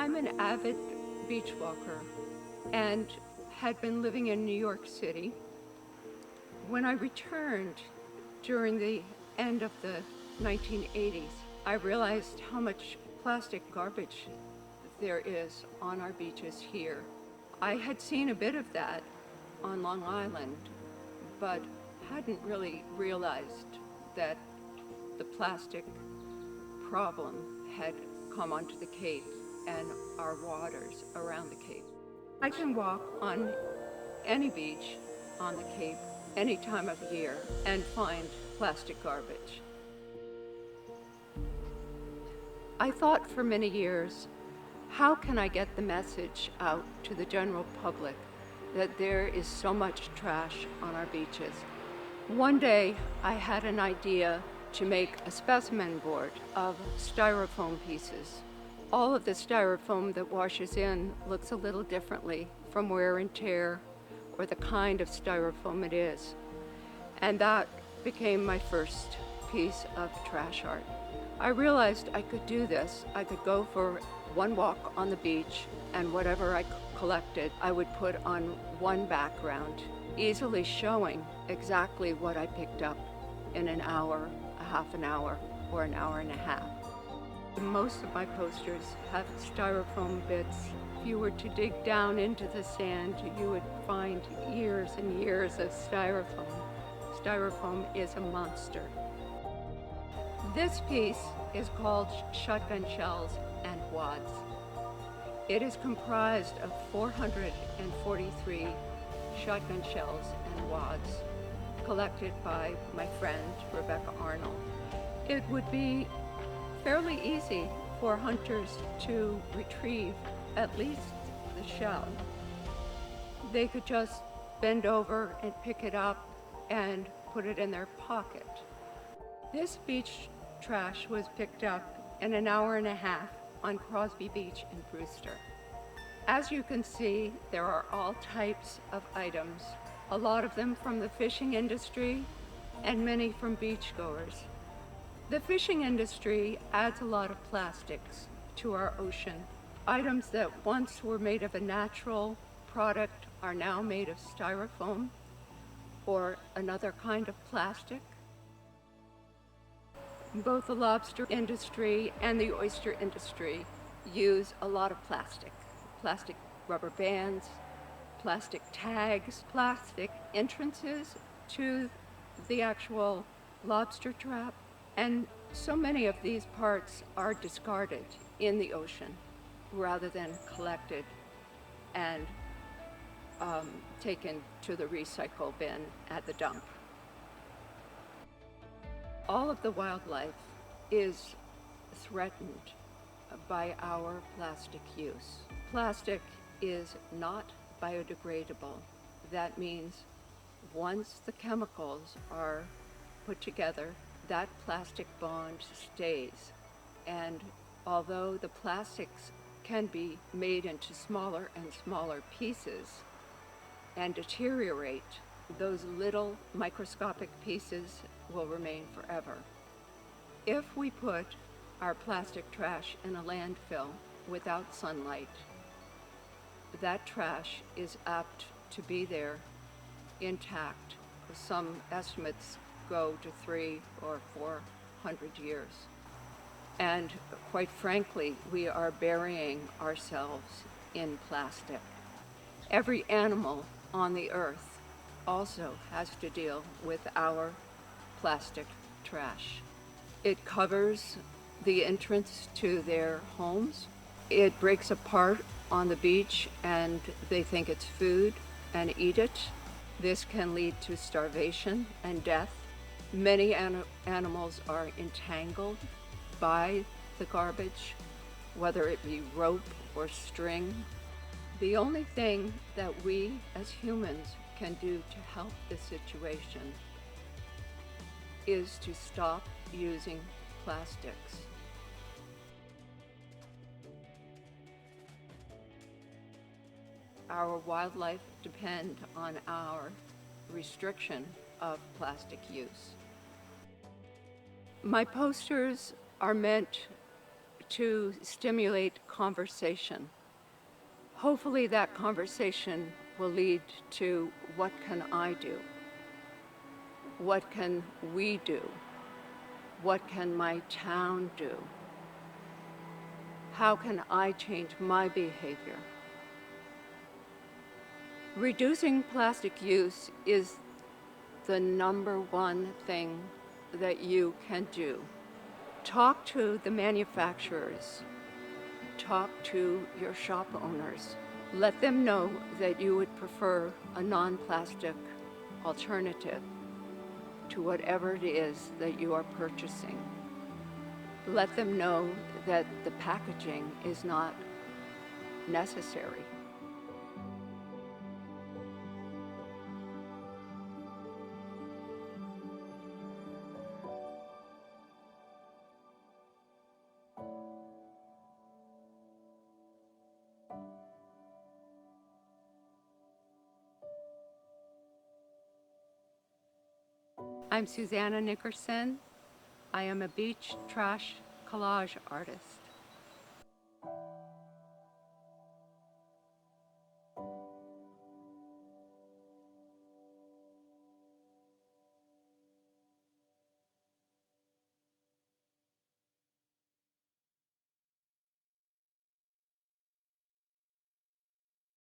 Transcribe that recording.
I'm an avid beach walker and had been living in New York City. When I returned during the end of the 1980s, I realized how much plastic garbage there is on our beaches here. I had seen a bit of that on Long Island, but hadn't really realized that the plastic problem had come onto the Cape and our waters around the Cape. I can walk on any beach on the Cape any time of year and find plastic garbage. I thought for many years, how can I get the message out to the general public that there is so much trash on our beaches? One day I had an idea to make a specimen board of styrofoam pieces. All of the styrofoam that washes in looks a little differently from wear and tear or the kind of styrofoam it is. And that became my first piece of trash art. I realized I could do this. I could go for one walk on the beach, and whatever I collected, I would put on one background, easily showing exactly what I picked up in an hour, a half an hour, or an hour and a half. Most of my posters have styrofoam bits. If you were to dig down into the sand, you would find years and years of styrofoam. Styrofoam is a monster. This piece is called Shotgun Shells and Wads. It is comprised of 443 shotgun shells and wads collected by my friend Rebecca Arnold. It would be fairly easy for hunters to retrieve at least the shell. They could just bend over and pick it up and put it in their pocket. This beach trash was picked up in an hour and a half on Crosby Beach in Brewster. As you can see, there are all types of items, a lot of them from the fishing industry and many from beachgoers. The fishing industry adds a lot of plastics to our ocean. Items that once were made of a natural product are now made of styrofoam or another kind of plastic. Both the lobster industry and the oyster industry use a lot of plastic. Plastic rubber bands, plastic tags, plastic entrances to the actual lobster trap. And so many of these parts are discarded in the ocean rather than collected and taken to the recycle bin at the dump. All of the wildlife is threatened by our plastic use. Plastic is not biodegradable. That means once the chemicals are put together, that plastic bond stays. And although the plastics can be made into smaller and smaller pieces and deteriorate, those little microscopic pieces will remain forever. If we put our plastic trash in a landfill without sunlight, that trash is apt to be there intact. Some estimates go to 300 or 400 years. And quite frankly, we are burying ourselves in plastic. Every animal on the earth also has to deal with our plastic trash. It covers the entrance to their homes. It breaks apart on the beach and they think it's food and eat it. This can lead to starvation and death. Many animals are entangled by the garbage, whether it be rope or string. The only thing that we as humans can do to help this situation is to stop using plastics. Our wildlife depend on our restriction of plastic use. My posters are meant to stimulate conversation. Hopefully that conversation will lead to what can I do? What can we do? What can my town do? How can I change my behavior? Reducing plastic use is the number one thing that you can do. Talk to the manufacturers. Talk to your shop owners. Let them know that you would prefer a non-plastic alternative to whatever it is that you are purchasing. Let them know that the packaging is not necessary. I'm Suzanna Nickerson. I am a beach trash collage artist.